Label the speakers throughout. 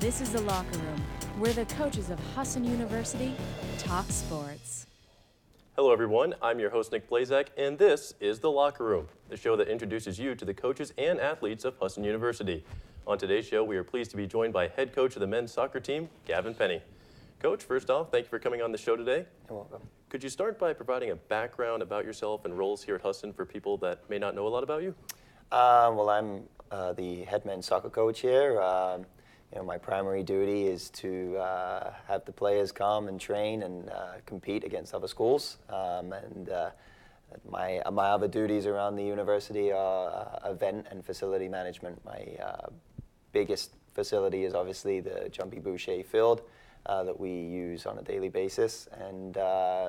Speaker 1: This is The Locker Room, where the coaches of Husson University talk sports.
Speaker 2: Hello everyone, I'm your host Nick Blaszczak, and this is The Locker Room, the show that introduces you to the coaches and athletes of Husson University. On today's show, we are pleased to be joined by head coach of the men's soccer team, Gavin Penny. Coach, first off, thank you for coming on the show today.
Speaker 3: You're welcome.
Speaker 2: Could you start by providing a background about yourself and roles here at Husson for people that may not know a lot about you?
Speaker 3: Well, I'm the head men's soccer coach here. My primary duty is to have the players come and train and compete against other schools. My other duties around the university are event and facility management. My biggest facility is obviously the Jumpy Boucher field that we use on a daily basis. And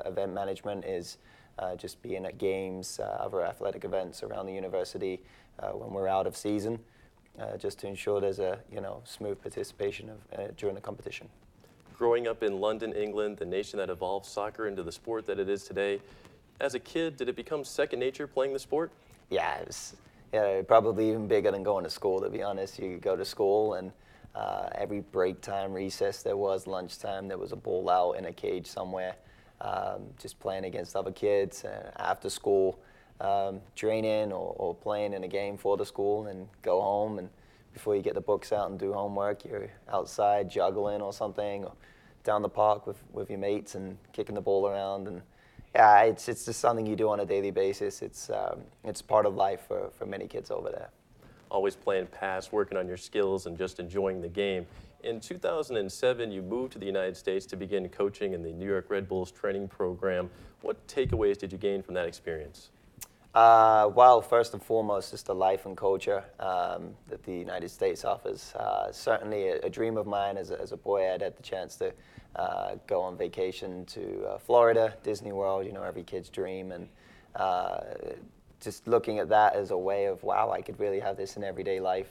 Speaker 3: event management is just being at games, other athletic events around the university when we're out of season. Just to ensure there's a smooth participation during the competition.
Speaker 2: Growing up in London, England, the nation that evolved soccer into the sport that it is today, as a kid, did it become second nature playing the sport?
Speaker 3: Yeah, it was probably even bigger than going to school, to be honest. You go to school and every break time, recess there was, lunchtime, there was a ball out in a cage somewhere, just playing against other kids. After school, training or playing in a game for the school, and go home, and before you get the books out and do homework, you're outside juggling or something, or down the park with your mates and kicking the ball around. And yeah, it's just something you do on a daily basis. It's part of life for many kids over there.
Speaker 2: Always playing pass, working on your skills, and just enjoying the game. In 2007, you moved to the United States to begin coaching in the New York Red Bulls training program. What takeaways did you gain from that experience?
Speaker 3: Well, first and foremost, just the life and culture that the United States offers. Certainly a dream of mine as a boy. I'd had the chance to go on vacation to Florida, Disney World, every kid's dream. And just looking at that as a way of, wow, I could really have this in everyday life.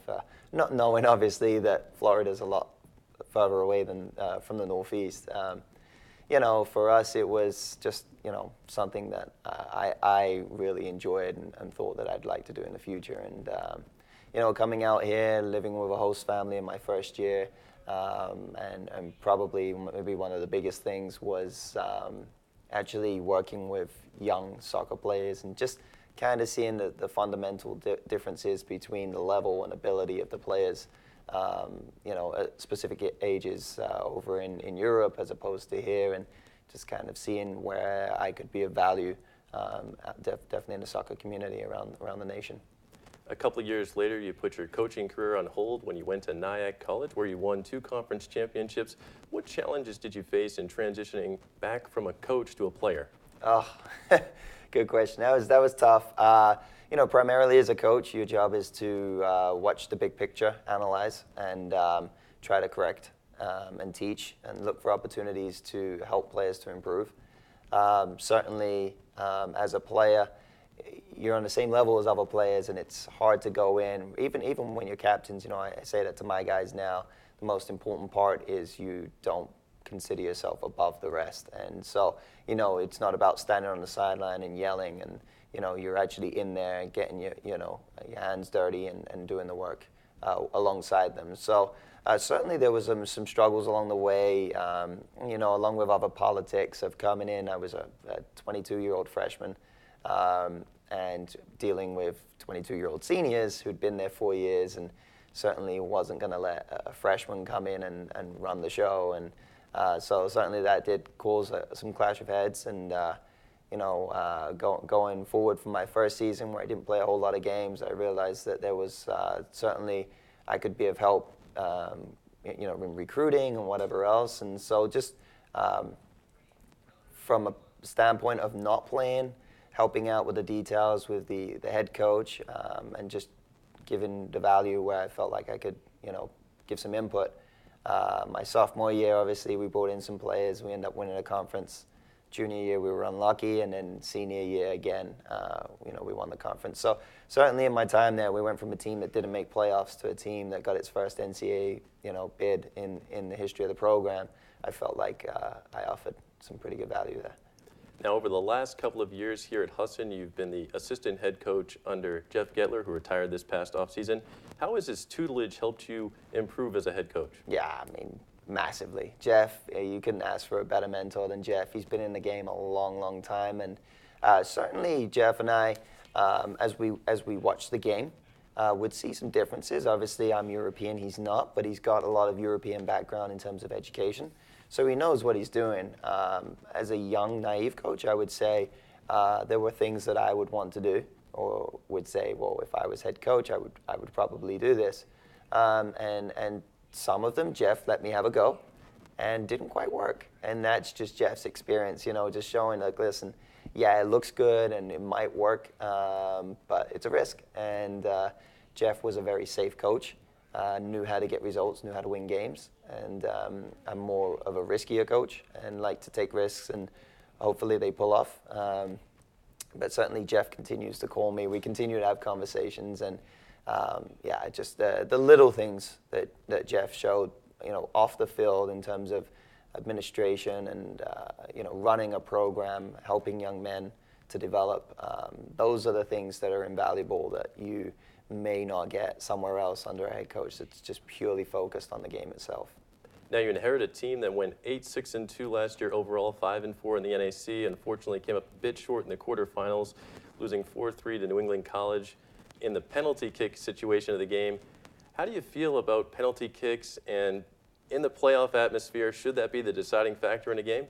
Speaker 3: Not knowing, obviously, that Florida's a lot further away than from the Northeast. For us, it was just, something that I really enjoyed and thought that I'd like to do in the future. And, coming out here, living with a host family in my first year, and probably maybe one of the biggest things was actually working with young soccer players and just kind of seeing the fundamental differences between the level and ability of the players. At specific ages over in Europe as opposed to here, and just kind of seeing where I could be of value, definitely in the soccer community around the nation.
Speaker 2: A couple of years later, you put your coaching career on hold when you went to Nyack College, where you won 2 conference championships. What challenges did you face in transitioning back from a coach to a player?
Speaker 3: Oh, good question. That was tough. Primarily as a coach, your job is to watch the big picture, analyze, and try to correct and teach and look for opportunities to help players to improve. Certainly, as a player, you're on the same level as other players, and it's hard to go in. Even when you're captains, I say that to my guys now, the most important part is you don't consider yourself above the rest. And so, it's not about standing on the sideline and yelling, and you're actually in there and getting your hands dirty and doing the work alongside them. So certainly there was some struggles along the way, along with other politics of coming in. I was a 22-year-old freshman and dealing with 22-year-old seniors who'd been there 4 years, and certainly wasn't going to let a freshman come in and run the show. And so certainly that did cause some clash of heads. And going forward from my first season where I didn't play a whole lot of games, I realized that there was certainly I could be of help, in recruiting and whatever else. And so just from a standpoint of not playing, helping out with the details with the head coach, and just giving the value where I felt like I could, give some input. My sophomore year, obviously, we brought in some players. We ended up winning a conference. Junior year, we were unlucky, and then senior year again, we won the conference. So certainly in my time there, we went from a team that didn't make playoffs to a team that got its first NCAA, bid in the history of the program. I felt like I offered some pretty good value there.
Speaker 2: Now, over the last couple of years here at Husson, you've been the assistant head coach under Jeff Gettler, who retired this past offseason. How has his tutelage helped you improve as a head coach?
Speaker 3: Yeah, I mean, massively. Jeff, you couldn't ask for a better mentor than Jeff. He's been in the game a long, long time, and certainly Jeff and I, as we watch the game, would see some differences. Obviously, I'm European, he's not, but he's got a lot of European background in terms of education, so he knows what he's doing. As a young, naive coach, I would say there were things that I would want to do, or would say, well, if I was head coach, I would probably do this, and some of them, Jeff let me have a go, and didn't quite work. And that's just Jeff's experience, just showing, like, listen, yeah, it looks good and it might work, but it's a risk. And Jeff was a very safe coach, knew how to get results, knew how to win games. And I'm more of a riskier coach and like to take risks, and hopefully they pull off. But certainly Jeff continues to call me. We continue to have conversations, and just the little things that Jeff showed, off the field in terms of administration and running a program, helping young men to develop. Those are the things that are invaluable that you may not get somewhere else under a head coach that's just purely focused on the game itself.
Speaker 2: Now, you inherit a team that went 8-6-2 last year overall, 5-4 in the NAC. Unfortunately, came up a bit short in the quarterfinals, losing 4-3 to New England College in the penalty kick situation of the game. How do you feel about penalty kicks, and in the playoff atmosphere, should that be the deciding factor in a game?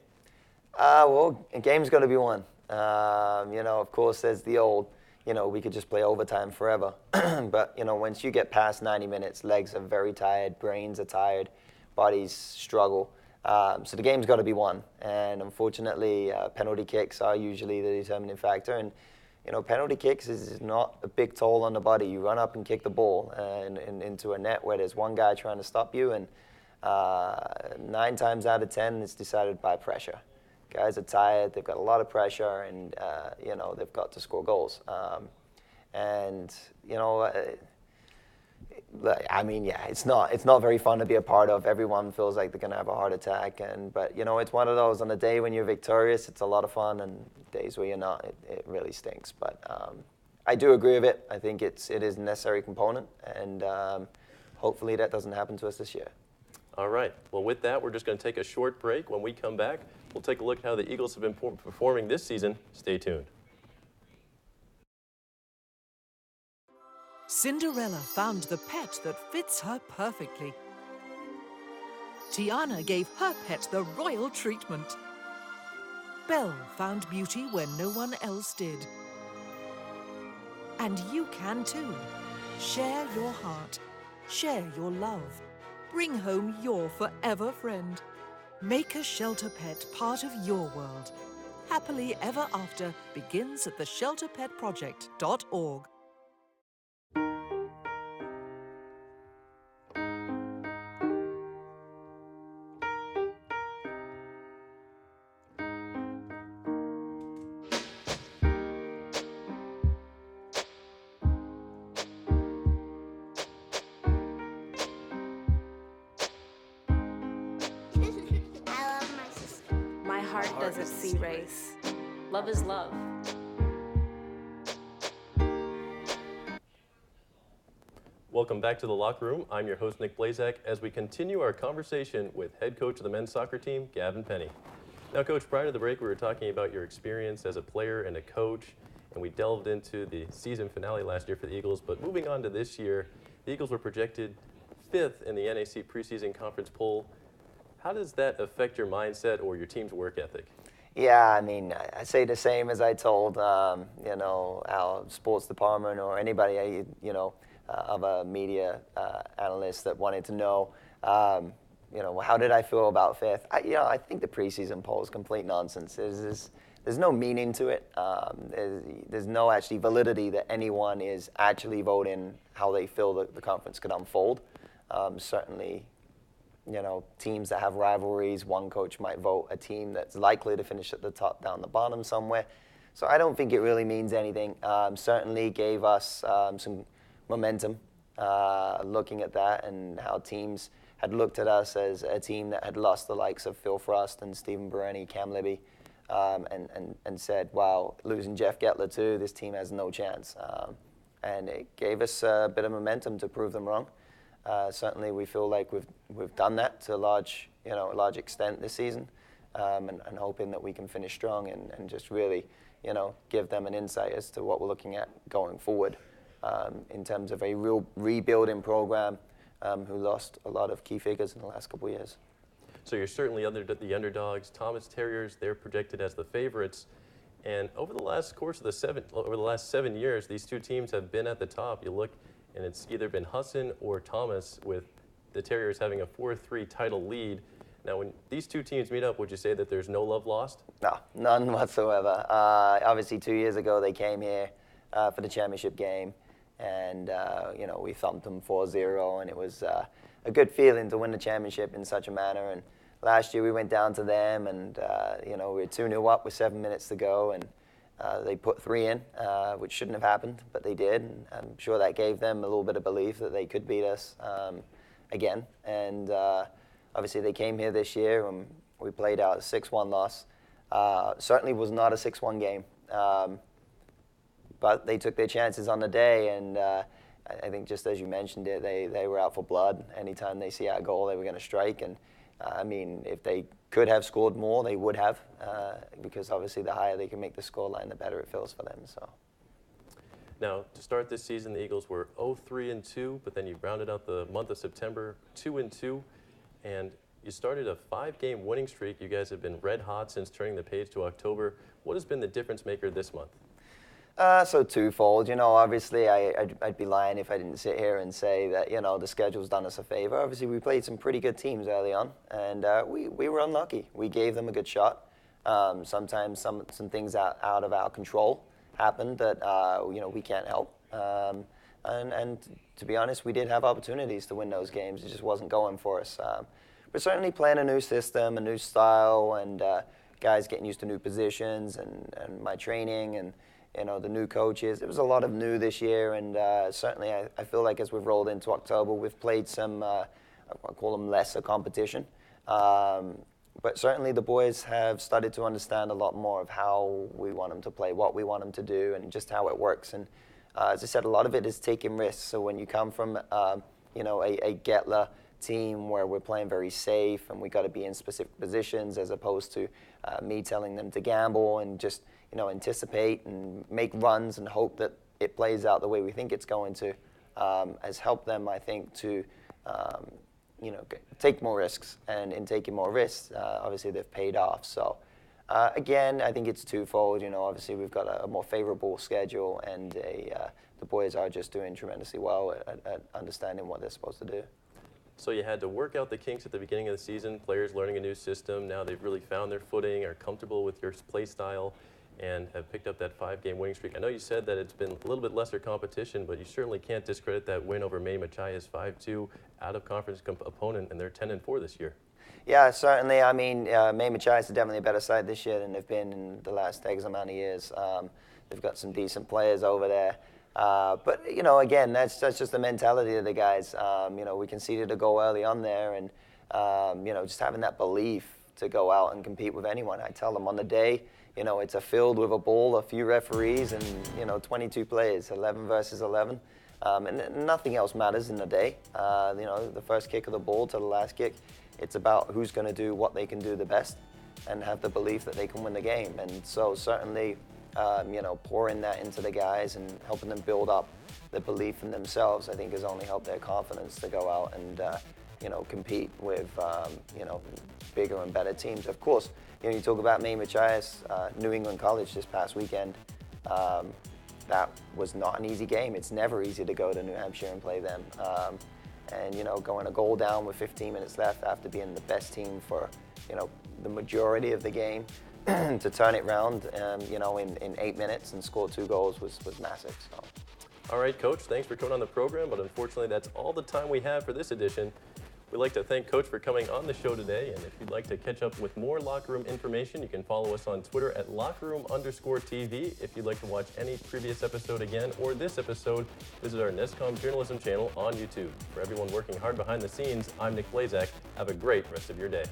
Speaker 3: Well, a game's got to be won. Of course, there's the old, we could just play overtime forever. But, once you get past 90 minutes, legs are very tired, brains are tired, bodies struggle. So the game's got to be won. And unfortunately, penalty kicks are usually the determining factor. And, penalty kicks is not a big toll on the body. You run up and kick the ball into a net where there's one guy trying to stop you, and 9 times out of 10, it's decided by pressure. Guys are tired, they've got a lot of pressure, and they've got to score goals. It's not very fun to be a part of. Everyone feels like they're going to have a heart attack, but it's one of those. On the day when you're victorious, it's a lot of fun, and days where you're not, it really stinks. But I do agree with it. I think it is a necessary component, and hopefully that doesn't happen to us this year.
Speaker 2: All right. Well, with that, we're just going to take a short break. When we come back, we'll take a look at how the Eagles have been performing this season. Stay tuned.
Speaker 4: Cinderella found the pet that fits her perfectly. Tiana gave her pet the royal treatment. Belle found beauty where no one else did. And you can too. Share your heart. Share your love. Bring home your forever friend. Make a shelter pet part of your world. Happily Ever After begins at theshelterpetproject.org.
Speaker 5: Doesn't see race. Love is love.
Speaker 2: Welcome back to the locker room. I'm your host, Nick Blaszczak, as we continue our conversation with head coach of the men's soccer team, Gavin Penny. Now, Coach, prior to the break, we were talking about your experience as a player and a coach, and we delved into the season finale last year for the Eagles. But moving on to this year, the Eagles were projected 5th in the NAC preseason conference poll. How does that affect your mindset or your team's work ethic?
Speaker 3: Yeah, I say the same as I told, our sports department or anybody, of a media analyst that wanted to know, how did I feel about 5th? I think the preseason poll is complete nonsense. There's no meaning to it. There's no actually validity that anyone is actually voting how they feel that the conference could unfold. Certainly, teams that have rivalries, one coach might vote a team that's likely to finish at the top down the bottom somewhere. So I don't think it really means anything. Certainly gave us some momentum looking at that and how teams had looked at us as a team that had lost the likes of Phil Frost and Stephen Bereni, Cam Libby, and said, wow, losing Jeff Gettler too, this team has no chance. and it gave us a bit of momentum to prove them wrong. Certainly, we feel like we've done that to a large extent this season, and hoping that we can finish strong and just really, give them an insight as to what we're looking at going forward, in terms of a real rebuilding program who lost a lot of key figures in the last couple of years.
Speaker 2: So you're certainly the underdogs. Thomas Terriers, they're projected as the favorites. And over the last 7 years, these two teams have been at the top. You look, and it's either been Husson or Thomas, with the Terriers having a 4-3 title lead. Now, when these two teams meet up, would you say that there's no love lost?
Speaker 3: No, none whatsoever. Obviously, 2 years ago, they came here for the championship game, and we thumped them 4-0, and it was a good feeling to win the championship in such a manner. And last year, we went down to them, and we were 2-0 up with 7 minutes to go, and they put 3 in, which shouldn't have happened, but they did. And I'm sure that gave them a little bit of belief that they could beat us again. And obviously, they came here this year, and we played out a 6-1 loss. Certainly was not a 6-1 game, but they took their chances on the day, and I think just as you mentioned it, they were out for blood. Anytime they see our goal, they were going to strike. And if they could have scored more, they would have, because obviously the higher they can make the scoreline, the better it feels for them. So.
Speaker 2: Now, to start this season, the Eagles were 0-3-2, but then you rounded out the month of September 2-2, and you started a 5-game winning streak. You guys have been red hot since turning the page to October. What has been the difference maker this month?
Speaker 3: So twofold. Obviously I'd be lying if I didn't sit here and say that, the schedule's done us a favor. Obviously we played some pretty good teams early on, and we were unlucky. We gave them a good shot. Sometimes some things out of our control happened that, we can't help. And to be honest, we did have opportunities to win those games. It just wasn't going for us. But certainly playing a new system, a new style, and guys getting used to new positions and my training and, the new coaches. It was a lot of new this year, and certainly I feel like as we've rolled into October, we've played some, I call them lesser competition. But certainly the boys have started to understand a lot more of how we want them to play, what we want them to do, and just how it works. And as I said, a lot of it is taking risks. So when you come from, a Getler team where we're playing very safe and we got to be in specific positions, as opposed to me telling them to gamble and just anticipate and make runs and hope that it plays out the way we think it's going to, has helped them, I think, to take more risks. And in taking more risks, obviously they've paid off. So again, I think it's twofold. Obviously we've got a more favorable schedule, and the boys are just doing tremendously well at understanding what they're supposed to do.
Speaker 2: So you had to work out the kinks at the beginning of the season, players learning a new system. Now they've really found their footing, are comfortable with your play style, and have picked up that 5-game winning streak. I know you said that it's been a little bit lesser competition, but you certainly can't discredit that win over May Machias 5-2 out-of-conference opponent, and they're 10-4 this year.
Speaker 3: Yeah, certainly. May Machias is definitely a better side this year than they've been in the last X amount of years. They've got some decent players over there. But, again, that's just the mentality of the guys. We conceded a goal early on there, and, just having that belief to go out and compete with anyone. I tell them on the day, it's a field with a ball, a few referees, and, 22 players, 11 versus 11. And nothing else matters in the day. The first kick of the ball to the last kick, it's about who's going to do what they can do the best and have the belief that they can win the game. And so certainly, pouring that into the guys and helping them build up the belief in themselves, I think has only helped their confidence to go out and, compete with, bigger and better teams. Of course, you talk about May Machias, New England College this past weekend. That was not an easy game. It's never easy to go to New Hampshire and play them. And, going a goal down with 15 minutes left after being the best team for, the majority of the game, to turn it around, in 8 minutes and score 2 goals was massive. So.
Speaker 2: All right, Coach, thanks for coming on the program, but unfortunately that's all the time we have for this edition. We'd like to thank Coach for coming on the show today, and if you'd like to catch up with more locker room information, you can follow us on Twitter at lockerroom_TV. If you'd like to watch any previous episode again or this episode, visit our NESCom journalism channel on YouTube. For everyone working hard behind the scenes, I'm Nick Blaszczak. Have a great rest of your day.